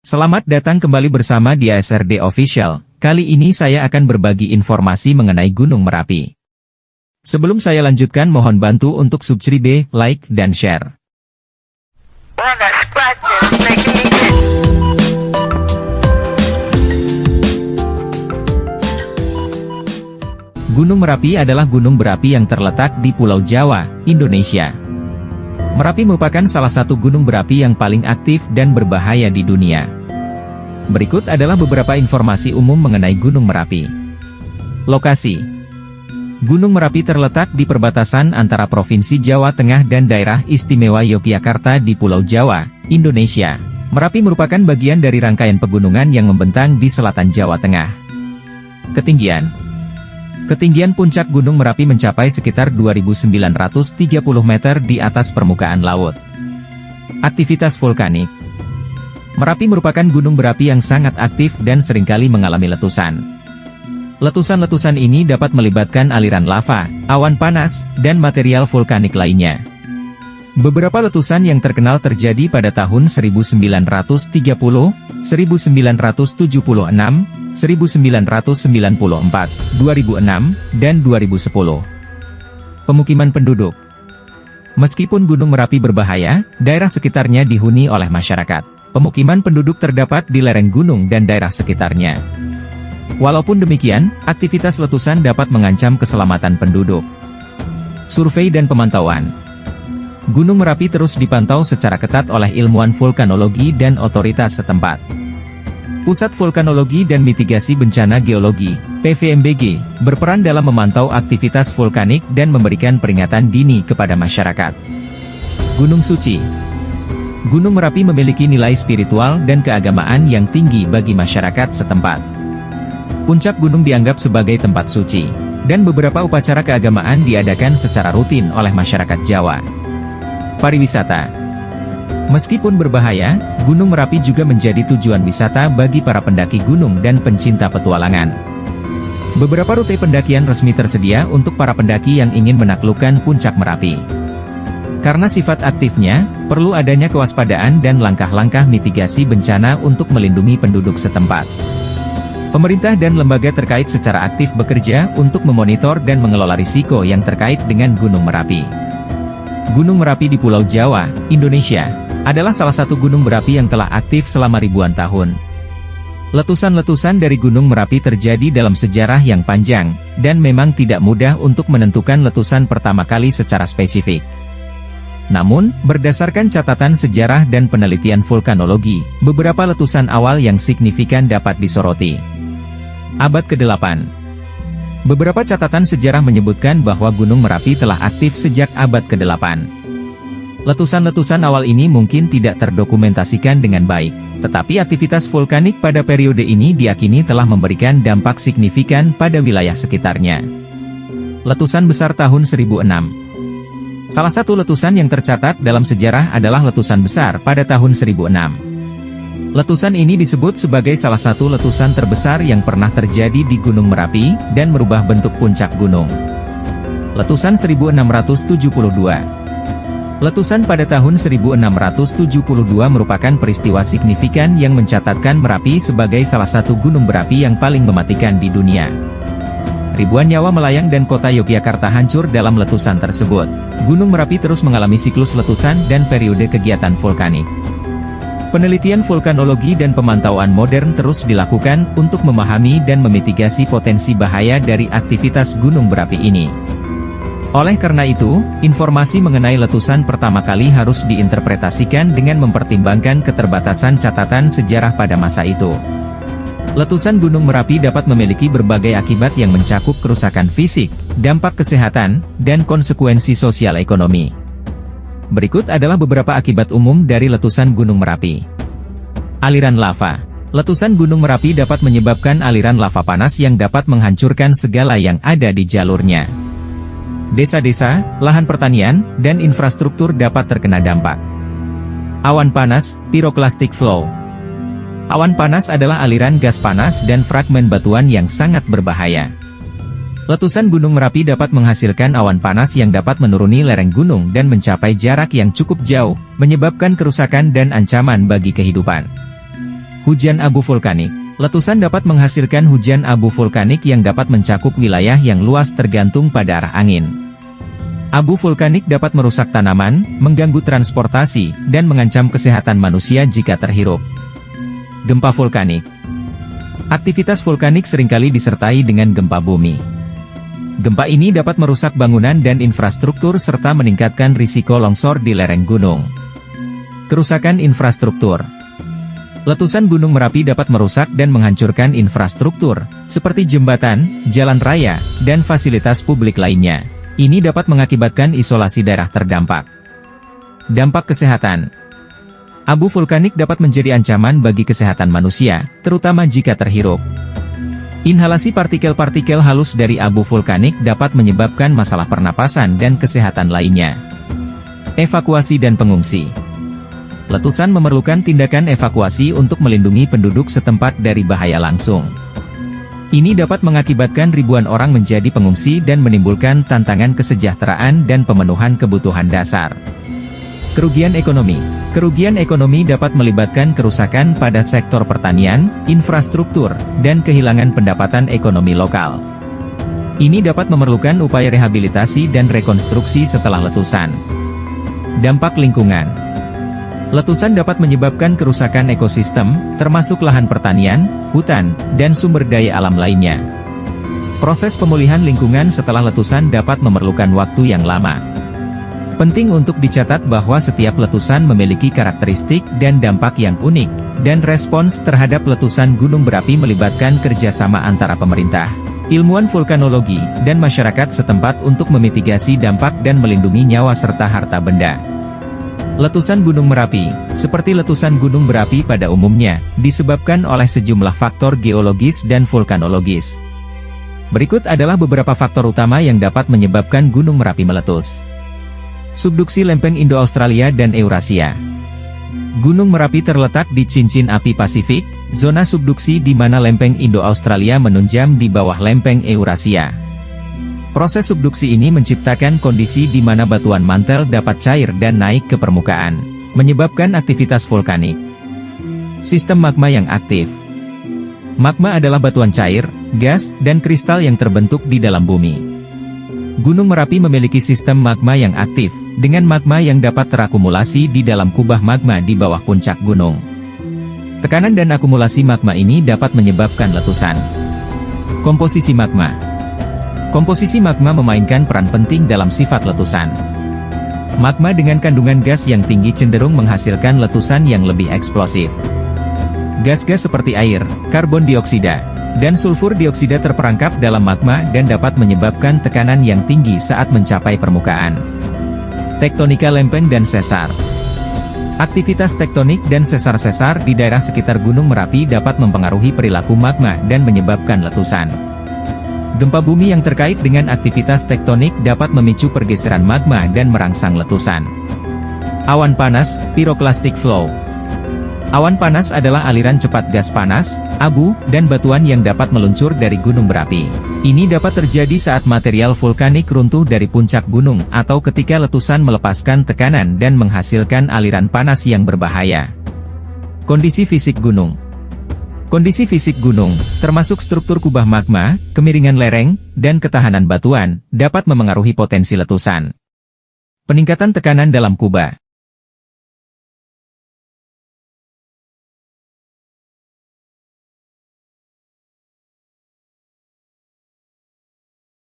Selamat datang kembali bersama di ASRD Official. Kali ini saya akan berbagi informasi mengenai Gunung Merapi. Sebelum saya lanjutkan, mohon bantu untuk subscribe, like, dan share. Gunung Merapi adalah gunung berapi yang terletak di Pulau Jawa, Indonesia. Merapi merupakan salah satu gunung berapi yang paling aktif dan berbahaya di dunia. Berikut adalah beberapa informasi umum mengenai Gunung Merapi. Lokasi: Gunung Merapi terletak di perbatasan antara Provinsi Jawa Tengah dan Daerah Istimewa Yogyakarta di Pulau Jawa, Indonesia. Merapi merupakan bagian dari rangkaian pegunungan yang membentang di selatan Jawa Tengah. Ketinggian puncak Gunung Merapi mencapai sekitar 2.930 meter di atas permukaan laut. Aktivitas vulkanik: Merapi merupakan gunung berapi yang sangat aktif dan seringkali mengalami letusan. Letusan-letusan ini dapat melibatkan aliran lava, awan panas, dan material vulkanik lainnya. Beberapa letusan yang terkenal terjadi pada tahun 1930, 1976, 1994, 2006, dan 2010. Pemukiman penduduk: Meskipun Gunung Merapi berbahaya, daerah sekitarnya dihuni oleh masyarakat. Pemukiman penduduk terdapat di lereng gunung dan daerah sekitarnya. Walaupun demikian, aktivitas letusan dapat mengancam keselamatan penduduk. Survei dan pemantauan: Gunung Merapi terus dipantau secara ketat oleh ilmuwan vulkanologi dan otoritas setempat. Pusat Vulkanologi dan Mitigasi Bencana Geologi, PVMBG, berperan dalam memantau aktivitas vulkanik dan memberikan peringatan dini kepada masyarakat. Gunung Suci: Gunung Merapi memiliki nilai spiritual dan keagamaan yang tinggi bagi masyarakat setempat. Puncak gunung dianggap sebagai tempat suci, dan beberapa upacara keagamaan diadakan secara rutin oleh masyarakat Jawa. Pariwisata: Meskipun berbahaya, Gunung Merapi juga menjadi tujuan wisata bagi para pendaki gunung dan pencinta petualangan. Beberapa rute pendakian resmi tersedia untuk para pendaki yang ingin menaklukkan puncak Merapi. Karena sifat aktifnya, perlu adanya kewaspadaan dan langkah-langkah mitigasi bencana untuk melindungi penduduk setempat. Pemerintah dan lembaga terkait secara aktif bekerja untuk memonitor dan mengelola risiko yang terkait dengan Gunung Merapi. Gunung Merapi di Pulau Jawa, Indonesia, adalah salah satu gunung berapi yang telah aktif selama ribuan tahun. Letusan-letusan dari Gunung Merapi terjadi dalam sejarah yang panjang, dan memang tidak mudah untuk menentukan letusan pertama kali secara spesifik. Namun, berdasarkan catatan sejarah dan penelitian vulkanologi, beberapa letusan awal yang signifikan dapat disoroti. Abad ke-8. Beberapa catatan sejarah menyebutkan bahwa Gunung Merapi telah aktif sejak abad ke-8. Letusan-letusan awal ini mungkin tidak terdokumentasikan dengan baik, tetapi aktivitas vulkanik pada periode ini diyakini telah memberikan dampak signifikan pada wilayah sekitarnya. Letusan besar tahun 1006. Salah satu letusan yang tercatat dalam sejarah adalah letusan besar pada tahun 1006. Letusan ini disebut sebagai salah satu letusan terbesar yang pernah terjadi di Gunung Merapi, dan merubah bentuk puncak gunung. Letusan 1672. Letusan pada tahun 1672 merupakan peristiwa signifikan yang mencatatkan Merapi sebagai salah satu gunung berapi yang paling mematikan di dunia. Ribuan nyawa melayang dan kota Yogyakarta hancur dalam letusan tersebut. Gunung Merapi terus mengalami siklus letusan dan periode kegiatan vulkanik. Penelitian vulkanologi dan pemantauan modern terus dilakukan untuk memahami dan memitigasi potensi bahaya dari aktivitas gunung berapi ini. Oleh karena itu, informasi mengenai letusan pertama kali harus diinterpretasikan dengan mempertimbangkan keterbatasan catatan sejarah pada masa itu. Letusan Gunung Merapi dapat memiliki berbagai akibat yang mencakup kerusakan fisik, dampak kesehatan, dan konsekuensi sosial ekonomi. Berikut adalah beberapa akibat umum dari letusan Gunung Merapi. Aliran lava. Letusan Gunung Merapi dapat menyebabkan aliran lava panas yang dapat menghancurkan segala yang ada di jalurnya. Desa-desa, lahan pertanian, dan infrastruktur dapat terkena dampak. Awan panas, pyroclastic flow. Awan panas adalah aliran gas panas dan fragmen batuan yang sangat berbahaya. Letusan Gunung Merapi dapat menghasilkan awan panas yang dapat menuruni lereng gunung dan mencapai jarak yang cukup jauh, menyebabkan kerusakan dan ancaman bagi kehidupan. Hujan abu vulkanik. Letusan dapat menghasilkan hujan abu vulkanik yang dapat mencakup wilayah yang luas tergantung pada arah angin. Abu vulkanik dapat merusak tanaman, mengganggu transportasi, dan mengancam kesehatan manusia jika terhirup. Gempa vulkanik. Aktivitas vulkanik seringkali disertai dengan gempa bumi. Gempa ini dapat merusak bangunan dan infrastruktur serta meningkatkan risiko longsor di lereng gunung. Kerusakan infrastruktur. Letusan Gunung Merapi dapat merusak dan menghancurkan infrastruktur, seperti jembatan, jalan raya, dan fasilitas publik lainnya. Ini dapat mengakibatkan isolasi daerah terdampak. Dampak kesehatan. Abu vulkanik dapat menjadi ancaman bagi kesehatan manusia, terutama jika terhirup. Inhalasi partikel-partikel halus dari abu vulkanik dapat menyebabkan masalah pernapasan dan kesehatan lainnya. Evakuasi dan pengungsi. Letusan memerlukan tindakan evakuasi untuk melindungi penduduk setempat dari bahaya langsung. Ini dapat mengakibatkan ribuan orang menjadi pengungsi dan menimbulkan tantangan kesejahteraan dan pemenuhan kebutuhan dasar. Kerugian ekonomi. Kerugian ekonomi dapat melibatkan kerusakan pada sektor pertanian, infrastruktur, dan kehilangan pendapatan ekonomi lokal. Ini dapat memerlukan upaya rehabilitasi dan rekonstruksi setelah letusan. Dampak lingkungan. Letusan dapat menyebabkan kerusakan ekosistem, termasuk lahan pertanian, hutan, dan sumber daya alam lainnya. Proses pemulihan lingkungan setelah letusan dapat memerlukan waktu yang lama. Penting untuk dicatat bahwa setiap letusan memiliki karakteristik dan dampak yang unik, dan respons terhadap letusan gunung berapi melibatkan kerjasama antara pemerintah, ilmuwan vulkanologi, dan masyarakat setempat untuk memitigasi dampak dan melindungi nyawa serta harta benda. Letusan Gunung Merapi, seperti letusan gunung berapi pada umumnya, disebabkan oleh sejumlah faktor geologis dan vulkanologis. Berikut adalah beberapa faktor utama yang dapat menyebabkan Gunung Merapi meletus. Subduksi lempeng Indo-Australia dan Eurasia. Gunung Merapi terletak di cincin api Pasifik, zona subduksi di mana lempeng Indo-Australia menunjam di bawah lempeng Eurasia. Proses subduksi ini menciptakan kondisi di mana batuan mantel dapat cair dan naik ke permukaan, menyebabkan aktivitas vulkanik. Sistem magma yang aktif. Magma adalah batuan cair, gas, dan kristal yang terbentuk di dalam bumi. Gunung Merapi memiliki sistem magma yang aktif, dengan magma yang dapat terakumulasi di dalam kubah magma di bawah puncak gunung. Tekanan dan akumulasi magma ini dapat menyebabkan letusan. Komposisi magma. Komposisi magma memainkan peran penting dalam sifat letusan. Magma dengan kandungan gas yang tinggi cenderung menghasilkan letusan yang lebih eksplosif. Gas-gas seperti air, karbon dioksida, dan sulfur dioksida terperangkap dalam magma dan dapat menyebabkan tekanan yang tinggi saat mencapai permukaan. Tektonika lempeng dan sesar. Aktivitas tektonik dan sesar-sesar di daerah sekitar Gunung Merapi dapat mempengaruhi perilaku magma dan menyebabkan letusan. Gempa bumi yang terkait dengan aktivitas tektonik dapat memicu pergeseran magma dan merangsang letusan. Awan panas, pyroclastic flow. Awan panas adalah aliran cepat gas panas, abu, dan batuan yang dapat meluncur dari gunung berapi. Ini dapat terjadi saat material vulkanik runtuh dari puncak gunung atau ketika letusan melepaskan tekanan dan menghasilkan aliran panas yang berbahaya. Kondisi fisik gunung. Kondisi fisik gunung, termasuk struktur kubah magma, kemiringan lereng, dan ketahanan batuan, dapat memengaruhi potensi letusan. Peningkatan tekanan dalam kubah.